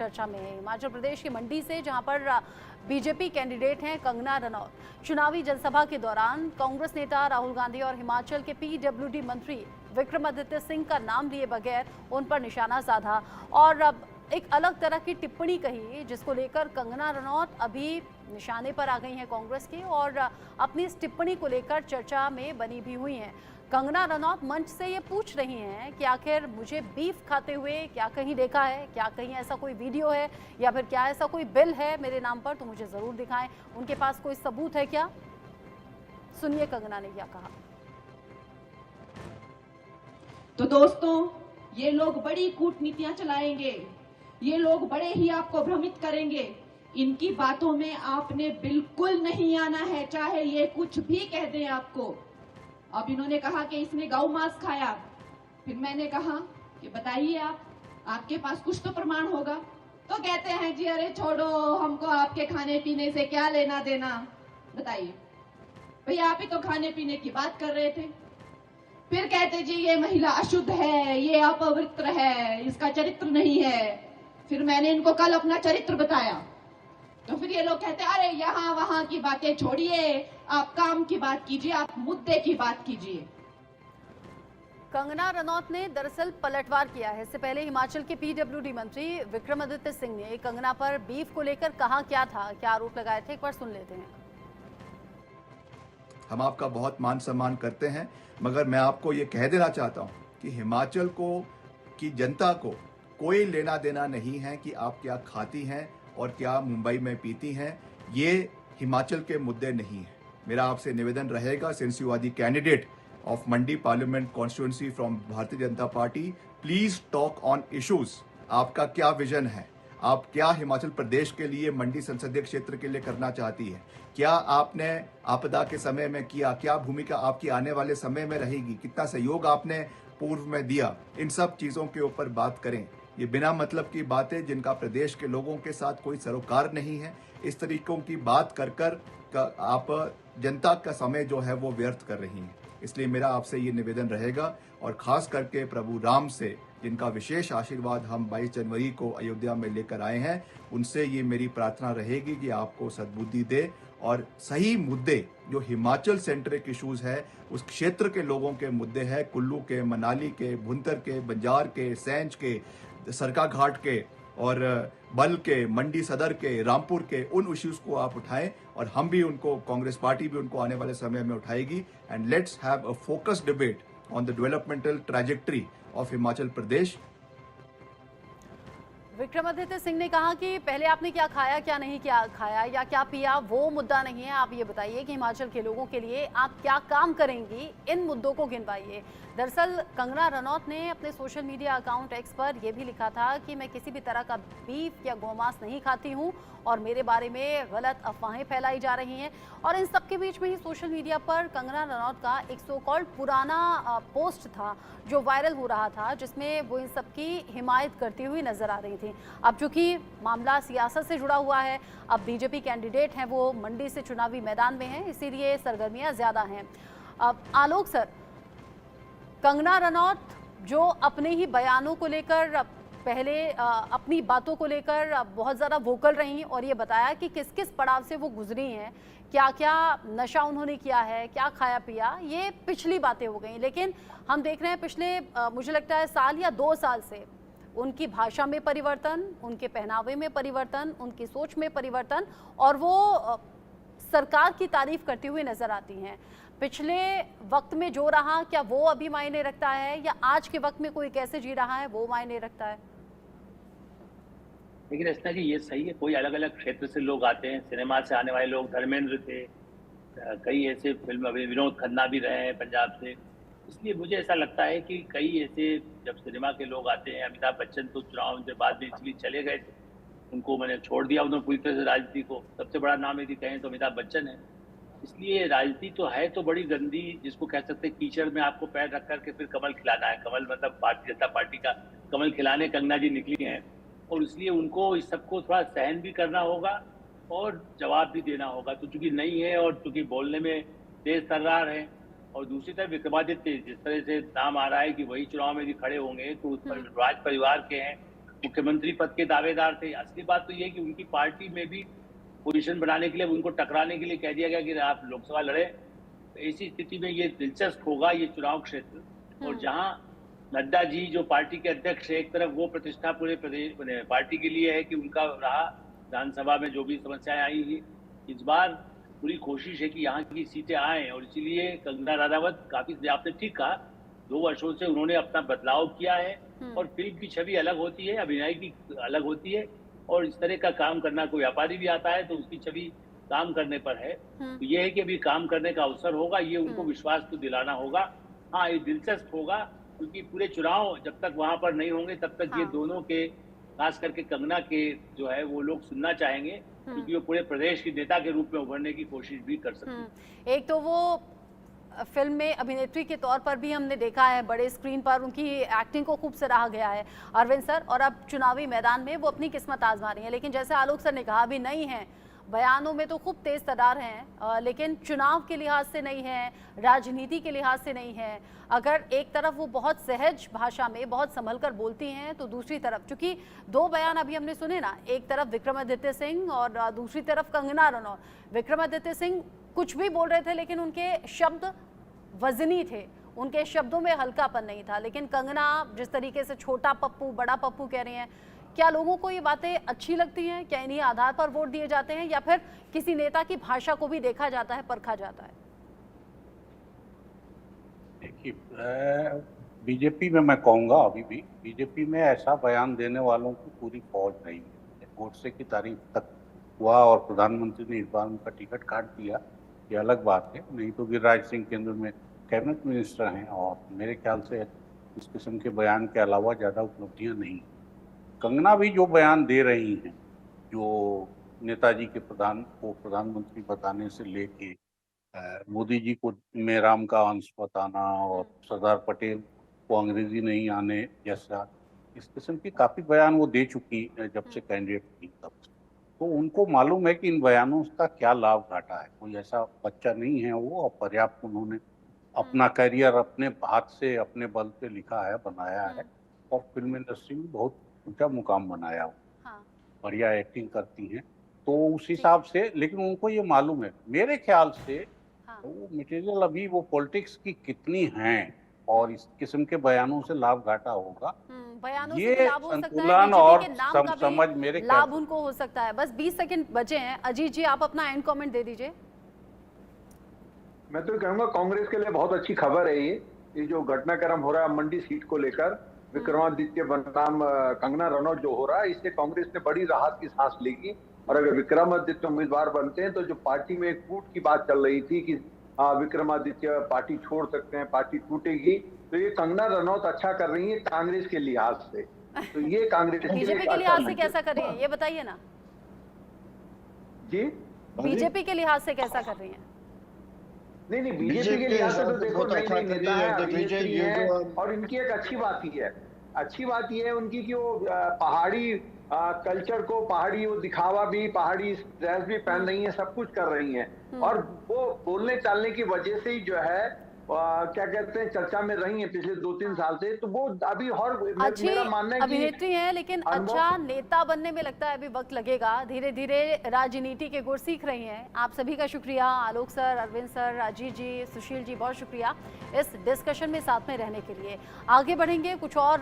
चर्चा में है। हिमाचल प्रदेश की मंडी से, जहां पर बीजेपी कैंडिडेट हैं कंगना रनौत, चुनावी जनसभा के दौरान कांग्रेस नेता राहुल गांधी और हिमाचल के पीडब्ल्यूडी मंत्री विक्रमादित्य सिंह का नाम लिए बगैर उन पर निशाना साधा और अब एक अलग तरह की टिप्पणी कही, जिसको लेकर कंगना रनौत अभी निशाने पर आ गई हैं कांग्रेस की और अपनी इस टिप्पणी को लेकर चर्चा में बनी भी हुई हैं। कंगना रनौत मंच से ये पूछ रही हैं कि आखिर मुझे बीफ खाते हुए क्या कहीं देखा है, क्या कहीं ऐसा कोई वीडियो है या फिर क्या ऐसा कोई बिल है मेरे नाम पर, तो मुझे जरूर दिखाएं। उनके पास कोई सबूत है क्या? सुनिए कंगना ने क्या कहा। तो दोस्तों, ये लोग बड़ी कूटनीतियां चलाएंगे, ये लोग बड़े ही आपको भ्रमित करेंगे। इनकी बातों में आपने बिल्कुल नहीं आना है, चाहे ये कुछ भी कह दें आपको। अब इन्होंने कहा कि इसने गौ मांस खाया, फिर मैंने कहा कि बताइए आपके पास कुछ तो प्रमाण होगा। तो कहते हैं जी अरे छोड़ो, हमको आपके खाने पीने से क्या लेना देना। बताइए भैया, आप ही तो खाने पीने की बात कर रहे थे। फिर कहते जी ये महिला अशुद्ध है, ये अपवित्र है, इसका चरित्र नहीं है। फिर मैंने इनको कल अपना चरित्र बताया, तो फिर ये लोग कहते हैं अरे यहाँ वहां की बातें छोड़िए, आप काम की बात कीजिए, आप मुद्दे की बात कीजिए। कंगना रनौत ने दरअसल पलटवार किया है। इससे पहले हिमाचल के पीडब्ल्यूडी मंत्री विक्रमादित्य सिंह ने कंगना पर बीफ को लेकर कहा क्या था, क्या आरोप लगाए थे, एक बार सुन लेते हैं। हम आपका बहुत मान सम्मान करते हैं, मगर मैं आपको ये कह देना चाहता हूँ कि हिमाचल की जनता को कोई लेना देना नहीं है कि आप क्या खाती हैं और क्या मुंबई में पीती हैं। ये हिमाचल के मुद्दे नहीं है। मेरा आपसे निवेदन रहेगा, since you are the candidate of Mandi parliament constituency from Bharatiya Janata Party, please talk on issues. आपका क्या विजन है? आप क्या हिमाचल प्रदेश के लिए, मंडी संसदीय क्षेत्र के लिए करना चाहती है? क्या आपने आपदा के समय में किया? क्या भूमिका आपकी आने वाले समय में रहेगी? कितना सहयोग आपने पूर्व में दिया? इन सब चीजों के ऊपर बात करें। ये बिना मतलब की बातें, जिनका प्रदेश के लोगों के साथ कोई सरोकार नहीं है, इस तरीकों की बात कर आप जनता का समय जो है वो व्यर्थ कर रही हैं। इसलिए मेरा आपसे ये निवेदन रहेगा, और खास करके प्रभु राम से, जिनका विशेष आशीर्वाद हम 22 जनवरी को अयोध्या में लेकर आए हैं, उनसे ये मेरी प्रार्थना रहेगी कि आपको सद्बुद्धि दे और सही मुद्दे जो हिमाचल सेंट्रिक इश्यूज है, उस क्षेत्र के लोगों के मुद्दे हैं, कुल्लू के, मनाली के, भुंतर के, बंजार के, सैंज के, सरकाघाट के और बल के, मंडी सदर के, रामपुर के, उन इश्यूज को आप उठाएं और हम भी उनको, कांग्रेस पार्टी भी उनको आने वाले समय में उठाएगी। And let's have a focused debate on the developmental trajectory of Himachal Pradesh. Vikramaditya Singh ने कहा कि पहले आपने क्या खाया, क्या नहीं क्या खाया या क्या पिया, वो मुद्दा नहीं है। आप ये बताइए कि हिमाचल के लोगों के लिए आप क्या काम करेंगी, इन मुद्दों को गिनवाइए। दरअसल कंगना रनौत ने अपने सोशल मीडिया अकाउंट एक्स पर यह भी लिखा था कि मैं किसी भी तरह का बीफ या गोमांस नहीं खाती हूं और मेरे बारे में गलत अफवाहें फैलाई जा रही हैं। और इन सब के बीच में ही सोशल मीडिया पर कंगना रनौत का एक सो कॉल्ड पुराना पोस्ट था जो वायरल हो रहा था, जिसमें वो इन सब की हिमायत करती हुई नजर आ रही थी। अब चूंकि मामला सियासत से जुड़ा हुआ है, अब बीजेपी कैंडिडेट हैं, वो मंडी से चुनावी मैदान में हैं, इसीलिए सरगर्मियां ज्यादा हैं। अब आलोक सर, कंगना रनौत जो अपने ही बयानों को लेकर पहले अपनी बातों को लेकर बहुत ज़्यादा वोकल रही और ये बताया कि किस किस पड़ाव से वो गुजरी हैं, क्या क्या नशा उन्होंने किया है, क्या खाया पिया, ये पिछली बातें हो गई। लेकिन हम देख रहे हैं पिछले मुझे लगता है साल या 2 साल से उनकी भाषा में परिवर्तन, उनके पहनावे में परिवर्तन, उनकी सोच में परिवर्तन, और वो सरकार की तारीफ करती हुई नजर आती हैं। पिछले वक्त में जो रहा, क्या वो अभी मायने रखता है या आज के वक्त में कोई कैसे जी रहा है वो मायने रखता है? लेकिन रचना जी, ये सही है, कोई अलग अलग क्षेत्र से लोग आते हैं। सिनेमा से आने वाले लोग धर्मेंद्र थे, कई ऐसे फिल्म अभी विनोद खन्ना भी रहे हैं पंजाब से। इसलिए मुझे ऐसा लगता है कि कई ऐसे जब सिनेमा के लोग आते हैं, अमिताभ बच्चन तो चुनाव के बाद में इसलिए चले गए थे, उनको मैंने छोड़ दिया उन्होंने पूरी तरह से राजनीति को। सबसे बड़ा नाम यदि कहें तो अमिताभ बच्चन है। इसलिए राजनीति तो है तो बड़ी गंदी, जिसको कह सकते हैं कीचड़ में आपको पैर रख करके फिर कमल खिलाना है। कमल मतलब भारतीय जनता पार्टी का कमल खिलाने कंगना जी निकली हैं, और इसलिए उनको इस सबको थोड़ा सहन भी करना होगा और जवाब भी देना होगा। तो चूंकि नहीं है और चूंकि बोलने में तेज तर्रार है, और दूसरी तरफ विक्रमादित्य जिस तरह से नाम आ रहा है कि वही चुनाव में यदि खड़े होंगे तो उस पर राज परिवार के हैं, मुख्यमंत्री पद के दावेदार थे। असली बात तो ये है कि उनकी पार्टी में भी पोजीशन बनाने के लिए, उनको टकराने के लिए कह दिया गया कि आप लोकसभा लड़े। तो ऐसी स्थिति में ये दिलचस्प होगा ये चुनाव क्षेत्र। और जहां नड्डा जी जो पार्टी के अध्यक्ष है, एक तरफ वो प्रतिष्ठा पूरे प्रदेश पार्टी के लिए है कि उनका रहा विधानसभा में जो भी समस्याएं आई है, इस बार पूरी कोशिश है कि यहाँ की सीटें आए। और इसीलिए कंगना रनावत काफी, आपने ठीक कहा, 2 वर्षों से उन्होंने अपना बदलाव किया है और फिल्म की छवि अलग होती है, अभिनय की अलग होती है, और इस तरह का काम करना, कोई व्यापारी भी आता है तो उसकी छवि काम करने पर है। तो ये है कि अभी काम करने का अवसर होगा, ये उनको विश्वास तो दिलाना होगा। हाँ, ये दिलचस्प होगा क्योंकि पूरे चुनाव जब तक वहां पर नहीं होंगे तब तक ये दोनों के, खास करके कंगना के जो है वो लोग सुनना चाहेंगे, क्योंकि वो पूरे प्रदेश की नेता के रूप में उभरने की कोशिश भी कर सकते हैं। एक तो वो फिल्म में अभिनेत्री के तौर पर भी हमने देखा है, बड़े स्क्रीन पर उनकी एक्टिंग को खूब सराहा गया है अरविंद सर, और अब चुनावी मैदान में वो अपनी किस्मत आजमा रही हैं। लेकिन जैसे आलोक सर ने कहा, अभी नहीं है, बयानों में तो खूब तेज तर्रार हैं, लेकिन चुनाव के लिहाज से नहीं है, राजनीति के लिहाज से नहीं है। अगर एक तरफ वो बहुत सहज भाषा में बहुत संभल कर बोलती हैं, तो दूसरी तरफ, चूंकि 2 बयान अभी हमने सुने ना, एक तरफ विक्रमादित्य सिंह और दूसरी तरफ कंगना रनौत। विक्रमादित्य सिंह कुछ भी बोल रहे थे लेकिन उनके शब्द वजनी थे, उनके शब्दों में हल्कापन नहीं था। लेकिन कंगना जिस तरीके से छोटा पप्पू बड़ा पप्पू कह रही हैं, क्या लोगों को ये बातें अच्छी लगती हैं? क्या इन्हीं आधार पर वोट दिए जाते हैं, या फिर किसी नेता की भाषा को भी देखा जाता है, परखा जाता है? देखिए, बीजेपी में मैं कहूँगा, अभी भी बीजेपी में ऐसा बयान देने वालों की पूरी फौज नहीं है। गोडसे की तारीफ तक हुआ और प्रधानमंत्री ने इस बार उनका टिकट काट दिया, ये अलग बात है। नहीं तो गिरिराज सिंह केंद्र में कैबिनेट मिनिस्टर हैं और मेरे ख्याल से इस किस्म के बयान के अलावा ज़्यादा उपलब्धियाँ नहीं। कंगना भी जो बयान दे रही हैं, जो नेताजी के प्रधानमंत्री बताने से लेके मोदी जी को मेराम का अंश बताना और सरदार पटेल को अंग्रेजी नहीं आने जैसा, इस किस्म की काफ़ी बयान वो दे चुकी जब से कैंडिडेट थी तब से। तो उनको मालूम है कि इन बयानों का क्या लाभ घाटा है। कोई ऐसा बच्चा नहीं है वो, और पर्याप्त उन्होंने अपना करियर अपने हाथ से अपने बल पे लिखा है, बनाया है, और फिल्म इंडस्ट्री में बहुत ऊंचा मुकाम बनाया हो। बढ़िया एक्टिंग करती हैं, तो उस हिसाब से, लेकिन उनको ये मालूम है मेरे ख्याल से, तो वो मटेरियल अभी वो पॉलिटिक्स की कितनी हैं और इस किस्म के बयानों से लाभ घाटा होगा, बयानों ये से लाभ हो सकता है, संतुलन और बीजेपी के नाम का भी समझ मेरे लाभ उनको हो सकता है। बस 20 सेकंड बचे हैं, अजीत जी आप अपना एंड कमेंट दे दीजिए। मैं तो कहूँगा कांग्रेस के लिए बहुत अच्छी खबर है ये जो घटनाक्रम हो रहा है मंडी सीट को लेकर, विक्रमादित्य बनाम कंगना रनौत जो हो रहा है, इससे कांग्रेस ने बड़ी राहत की सांस लेगी। और अगर विक्रमादित्य उम्मीदवार बनते हैं तो जो पार्टी में एक फूट की बात चल रही थी कि विक्रमादित्य पार्टी छोड़ सकते हैं, पार्टी टूटेगी, तो ये कंगना रनौत अच्छा कर रही है कांग्रेस के लिहाज से। तो ये कांग्रेस बीजेपी के लिहाज से कैसा कर रही है, ये बताइए ना जी। बीजेपी के लिहाज से कैसा कर रही है? नहीं, बीजेपी के लिहाज से तो देखो नई नेता है, अभिनेत्री है, और इनकी एक अच्छी बात ये है उनकी कि वो पहाड़ी कल्चर को, पहाड़ी वो दिखावा भी, पहाड़ी ड्रेस भी पहन रही है, सब कुछ कर रही हैं। और वो बोलने चालने की वजह से ही जो है क्या कहते हैं, चर्चा में रही है पिछले 2-3 साल से। तो वो अभी और मेरा मानना है कि अभिनेत्री है, लेकिन अच्छा नेता बनने में लगता है अभी वक्त लगेगा। धीरे धीरे राजनीति के गुर सीख रही हैं। आप सभी का शुक्रिया, आलोक सर, अरविंद सर, अजीत जी, सुशील जी, बहुत शुक्रिया इस डिस्कशन में साथ में रहने के लिए। आगे बढ़ेंगे, कुछ और